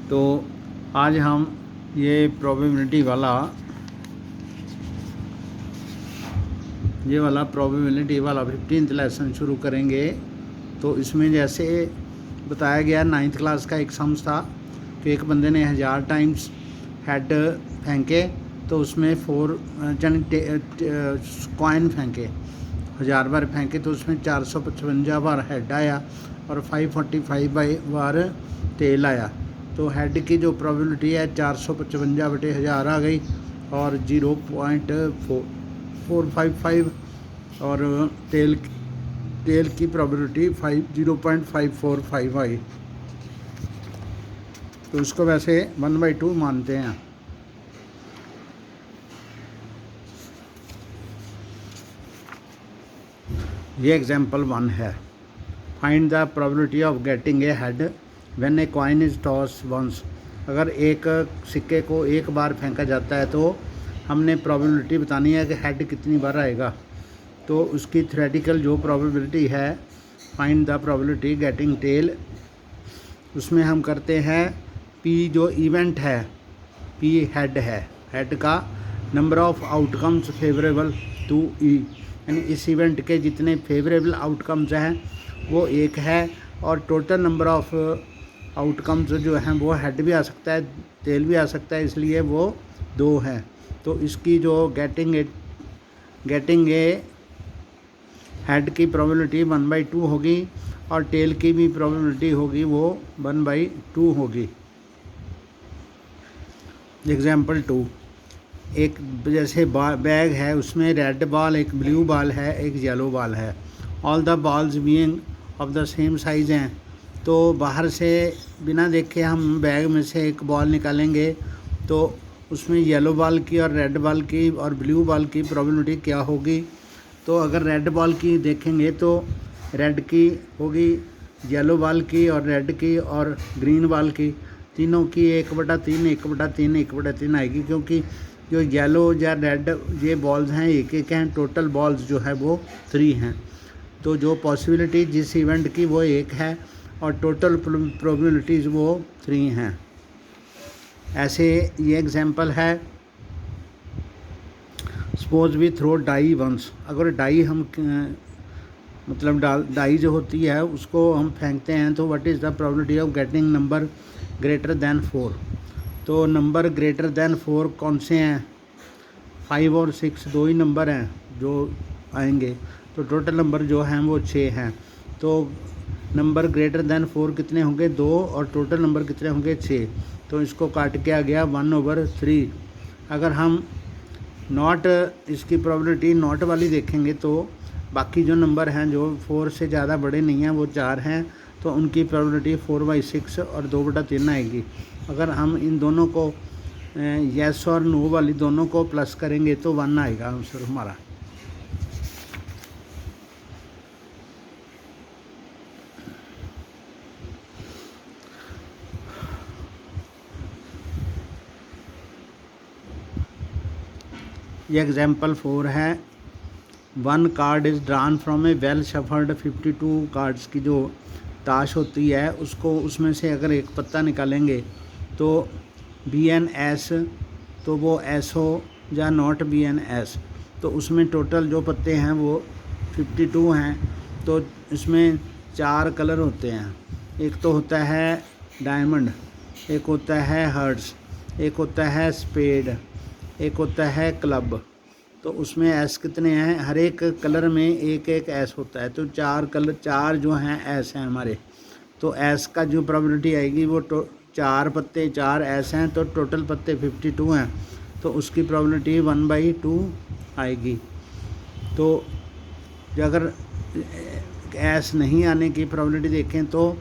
तो आज हम ये प्रोबेबिलिटी वाला प्रोबेबिलिटी वाला 15th लेसन शुरू करेंगे। तो इसमें जैसे बताया गया 9th क्लास का एक सम्स था कि एक बंदे ने 1000 टाइम्स हेड फेंके, तो उसमें 4 कॉइन फेंके, 1000 बार फेंके तो उसमें 455 बार हेड आया और 545 बार टेल आया। तो हेड की जो प्रोबेबिलिटी है 455/1000 आ गई और 0.455 और टेल की प्रोबेबिलिटी 0.545 आई। तो इसको वैसे 1/2 मानते हैं। ये एग्जाम्पल 1 है। Find the probability of getting a head when a coin is toss once. अगर एक सिक्के को एक बार फेंका जाता है तो हमने प्रोबेबिलिटी बतानी है कि हेड कितनी बार आएगा। तो उसकी थ्योरेटिकल जो प्रोबेबिलिटी है, find the probability getting tail, उसमें हम करते हैं पी जो इवेंट है, पी हेड है, हेड का number of outcomes favourable to E, यानी इस इवेंट के जितने फेवरेबल आउटकम्स हैं वो 1 है और टोटल नंबर ऑफ आउटकम्स जो हैं वो हेड भी आ सकता है, टेल भी आ सकता है, इसलिए वो 2 है। तो इसकी जो गेटिंग ए हेड की प्रोबेबिलिटी 1/2 होगी और टेल की भी प्रोबेबिलिटी होगी वो 1/2 होगी। एग्जाम्पल 2, एक जैसे बैग है, उसमें रेड बॉल, एक ब्लू बॉल है, एक येलो बॉल है। All the balls being of the same size हैं। तो बाहर से बिना देखे हम बैग में से एक बॉल निकालेंगे तो उसमें येलो बॉल की और रेड बॉल की और ब्लू बॉल की प्रोबेबिलिटी क्या होगी। तो अगर रेड बॉल की देखेंगे तो रेड की होगी, येलो बॉल की और रेड की और ग्रीन बॉल की, तीनों की 1/3 1/3 1/3 आएगी, क्योंकि जो येलो या रेड ये बॉल्स हैं एक हैं, टोटल बॉल्स जो है वो 3 हैं। तो जो पॉसिबिलिटी जिस इवेंट की वो 1 है और टोटल प्रोबेबिलिटीज़ वो 3 हैं। ऐसे ये एग्जांपल है, suppose we throw die once. अगर डाई हम मतलब डाई जो होती है उसको हम फेंकते हैं तो what is the probability of getting number greater than 4। तो नंबर ग्रेटर दैन 4 कौन से हैं? 5 और 6 2 ही नंबर हैं जो आएंगे। तो टोटल नंबर जो हैं वो 6 हैं। तो नंबर ग्रेटर दैन 4 कितने होंगे? 2 और टोटल नंबर कितने होंगे? 6। तो इसको काट के आ गया 1/3। अगर हम नॉट इसकी प्रोबेबिलिटी नॉट वाली देखेंगे तो बाकी जो नंबर हैं जो 4 से ज़्यादा बड़े नहीं हैं वो 4 हैं, तो उनकी प्रोबेबिलिटी 4/6 और 2/3 आएगी। अगर हम इन दोनों को येस और नो वाली दोनों को प्लस करेंगे तो 1 आएगा आंसर हमारा। ये एग्जाम्पल 4 है। 1 card is drawn from A well shuffled 52 cards की जो ताश होती है उसको, उसमें से अगर एक पत्ता निकालेंगे तो BNS, तो वो S हो या नॉट BNS। तो उसमें टोटल जो पत्ते हैं वो 52 हैं। तो इसमें 4 कलर होते हैं। एक तो होता है डायमंड, एक होता है हार्ट्स, एक होता है स्पेड, एक होता है क्लब। तो उसमें एस कितने हैं? हर एक कलर में एक एक एस होता है। तो 4 कलर, 4 जो हैं एस हैं हमारे। तो एस का जो प्रोबेबिलिटी आएगी वो 4 पत्ते 4 एस हैं, तो टोटल पत्ते 52 हैं, तो उसकी प्रोबेबिलिटी 1/2 आएगी। तो अगर एस नहीं आने की प्रोबेबिलिटी देखें तो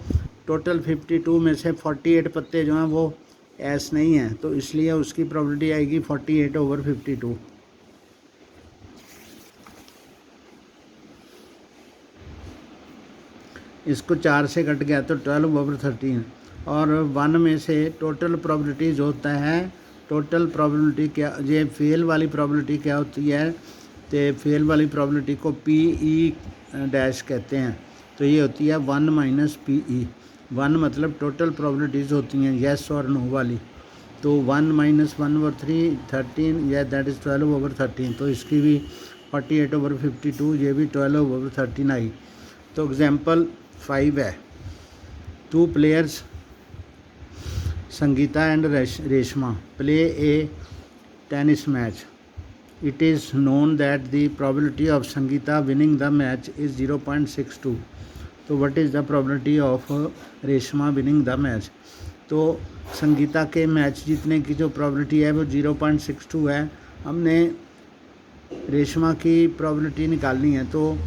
टोटल 52 में से 48 पत्ते जो हैं वो एस नहीं हैं, तो इसलिए उसकी प्रोबेबिलिटी आएगी 48/52। इसको 4 से कट गया तो 12/13। और 1 में से टोटल प्रोबेबिलिटी जो होता है, टोटल प्रोबेबिलिटी क्या, ये फेल वाली प्रोबेबिलिटी क्या होती है? तो फेल वाली प्रोबेबिलिटी को PE डैश कहते हैं। तो ये होती है 1 - PE। 1 मतलब टोटल प्रोबेबिलिटीज़ होती हैं येस और नो वाली। तो 1 - 1/3 13, या दैट इज़ 12/13। तो इसकी भी 48/52, ये भी 12/13 आई। तो एग्जाम्पल 5 है, 2 players Sangeeta and Reshma play A tennis match. It is known that the probability of Sangeeta winning the match is 0.62. तो what is the probability of Reshma winning the match? तो संगीता के मैच जीतने की जो probability है वो 0.62 है। हमने रेशमा की probability निकालनी है, तो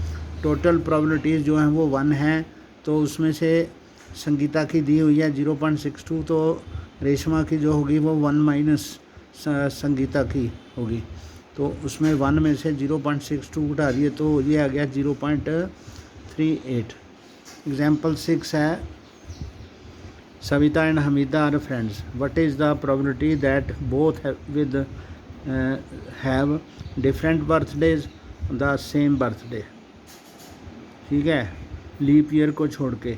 टोटल probabilities जो हैं वो 1 है, तो उसमें से संगीता की दी हुई है 0.62, तो रेशमा की जो होगी वो 1 माइनस संगीता की होगी। तो उसमें 1 में से 0.62 घटा दिए, तो ये आ गया 0.38। एग्जाम्पल 6 है, Savita and Hamida are friends, what is the probability that both have different birthdays the same birthday. ठीक है, लीप ईयर को छोड़ के।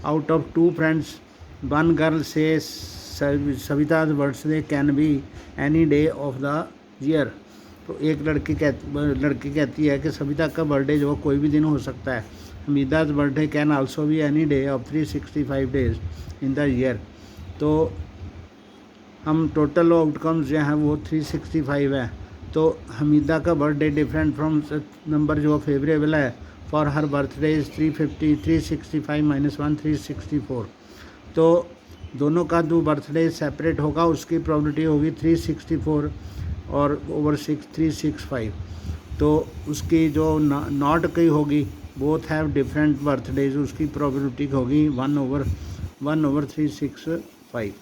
आउट ऑफ 2 फ्रेंड्स 1 गर्ल से Savita's birthday can be any day of the year. तो एक लड़की कहती है कि सविता का बर्थडे जो कोई भी दिन हो सकता है। Hamida's birthday can also be any day of 365 days in the year. तो हम टोटल आउटकम्स जो हैं वो 365 है। तो हमीदा का बर्थडे डिफरेंट फ्रॉम नंबर जो फेवरेबल है फॉर हर बर्थडे इज़ 350 365 - 1 364। तो दोनों का जो बर्थडे सेपरेट होगा उसकी प्रोबेबिलिटी होगी 364 और ओवर 365। तो उसकी जो नॉट की होगी बोथ हैव डिफरेंट बर्थडेज, उसकी प्रोबेबिलिटी होगी 1/365।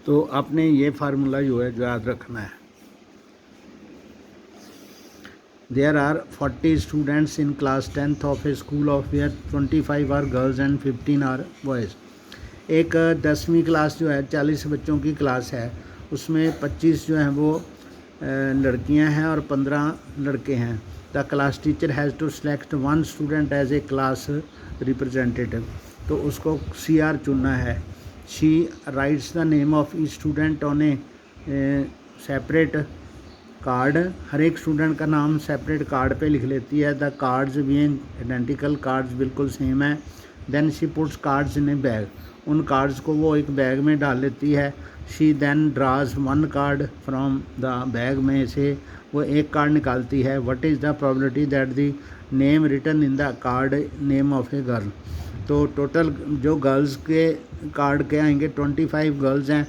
तो आपने ये फार्मूला जो है याद रखना है। There are 40 students in class 10th of a school of where 25 are girls and 15 are boys। एक 10वीं क्लास जो है 40 बच्चों की क्लास है, उसमें 25 जो हैं वो लड़कियां हैं और 15 लड़के हैं। The class teacher has to select 1 student as a class representative. तो उसको CR चुनना है। She writes the name of each student on a separate card. हर एक स्टूडेंट का नाम सेपरेट कार्ड पे लिख लेती है। The cards being identical, cards बिल्कुल सेम है। Then she puts cards in a bag, उन कार्ड्स को वो एक बैग में डाल लेती है। She then draws 1 card from the bag में से वो एक कार्ड निकालती है। What is the probability that the name written in the card name of a girl. तो टोटल जो गर्ल्स के कार्ड के आएंगे 25 गर्ल्स हैं,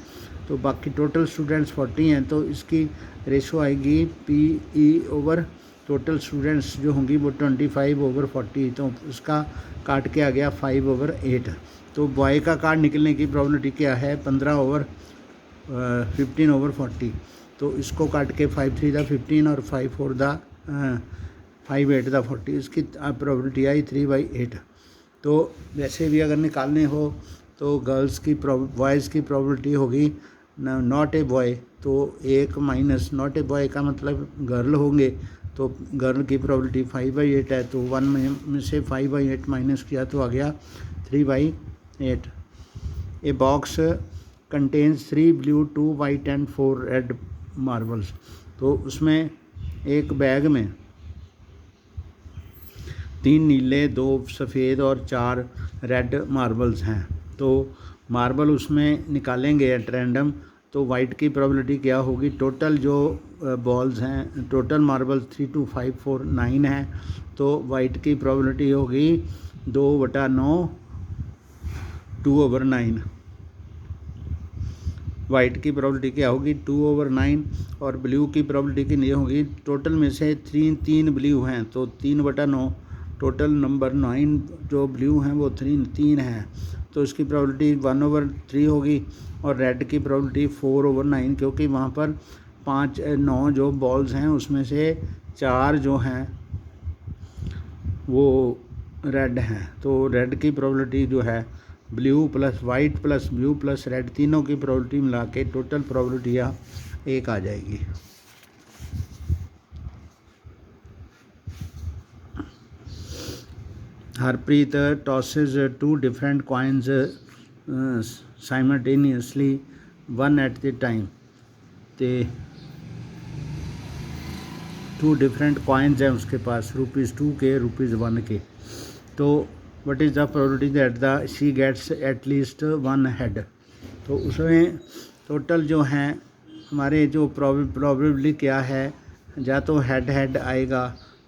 तो बाकी टोटल स्टूडेंट्स 40 हैं। तो इसकी रेशो आएगी PE ओवर टोटल स्टूडेंट्स जो होंगी वो 25/40। तो उसका काट के आ गया 5/8। तो बॉय का कार्ड निकलने की प्रोबेबिलिटी क्या है 15/40। तो इसको काट के 5 3 द 15 और 5 4 द 5 8 द 40, इसकी प्रोबेबिलिटी आई 3/8। तो वैसे भी अगर निकालने हो तो गर्ल्स की बॉयज़ की प्रोबेबिलिटी होगी नॉट ए बॉय, तो 1 माइनस नॉट ए बॉय का मतलब गर्ल होंगे, तो गर्ल की प्रोबेबिलिटी 5/8 है। तो 1 में से 5/8 माइनस किया तो आ गया 3/8। A box contains 3 blue 2 white and 4 red marbles. तो उसमें एक बैग में 3 नीले 2 सफ़ेद और 4 रेड मार्बल्स हैं। तो मार्बल उसमें निकालेंगे एट रैंडम। तो वाइट की प्रोबेबिलिटी क्या होगी, टोटल जो बॉल्स हैं टोटल मार्बल 3 2 5 4 9 है। तो वाइट की प्रोबेबिलिटी होगी 2/9 2/9। वाइट की प्रोबेबिलिटी क्या होगी 2/9। और ब्लू की प्रोबेबिलिटी कितनी होगी, टोटल में से 3 ब्लू हैं तो 3/9, टोटल नंबर 9 जो ब्लू हैं वो 3 हैं। तो इसकी प्रोबेबिलिटी 1/3 होगी। और रेड की प्रोबेबिलिटी 4/9, क्योंकि वहाँ पर 9 जो बॉल्स हैं उसमें से 4 जो हैं वो रेड हैं। तो रेड की प्रोबेबिलिटी जो है blue plus white plus blue plus red तीनों की प्रोबेबिलिटी मिला के टोटल प्रोबेबिलिटी 1 आ जाएगी। Harpreet tosses 2 different coins simultaneously one at the time. तो 2 डिफरेंट कॉइन्स हैं उसके पास, ₹2 के, ₹1 के। तो what is the probability that the she gets at least 1 head. तो उसमें टोटल जो हैं हमारे जो प्रोबेबिलिटी क्या है, या तो हेड हेड आएगा,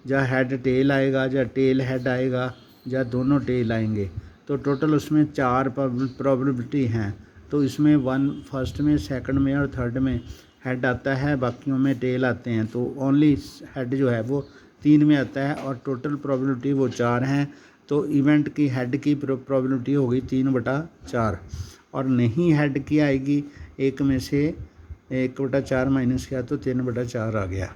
या हेड टेल आएगा, या टेल हेड आएगा, या दोनों टेल आएंगे। तो टोटल उसमें 4 प्रोबेबिलिटी हैं। तो इसमें 1 फर्स्ट में, सेकंड में और थर्ड में हेड आता है, बाकियों में टेल आते हैं। तो ओनली हेड जो है वो 3 में आता है और टोटल प्रोबेबिलिटी वो 4 हैं। तो इवेंट की हेड की प्रोबेबिलिटी होगी 3/4 और नहीं हेड की आएगी, 1 में से 1/4 माइनस किया तो 3/4 आ गया।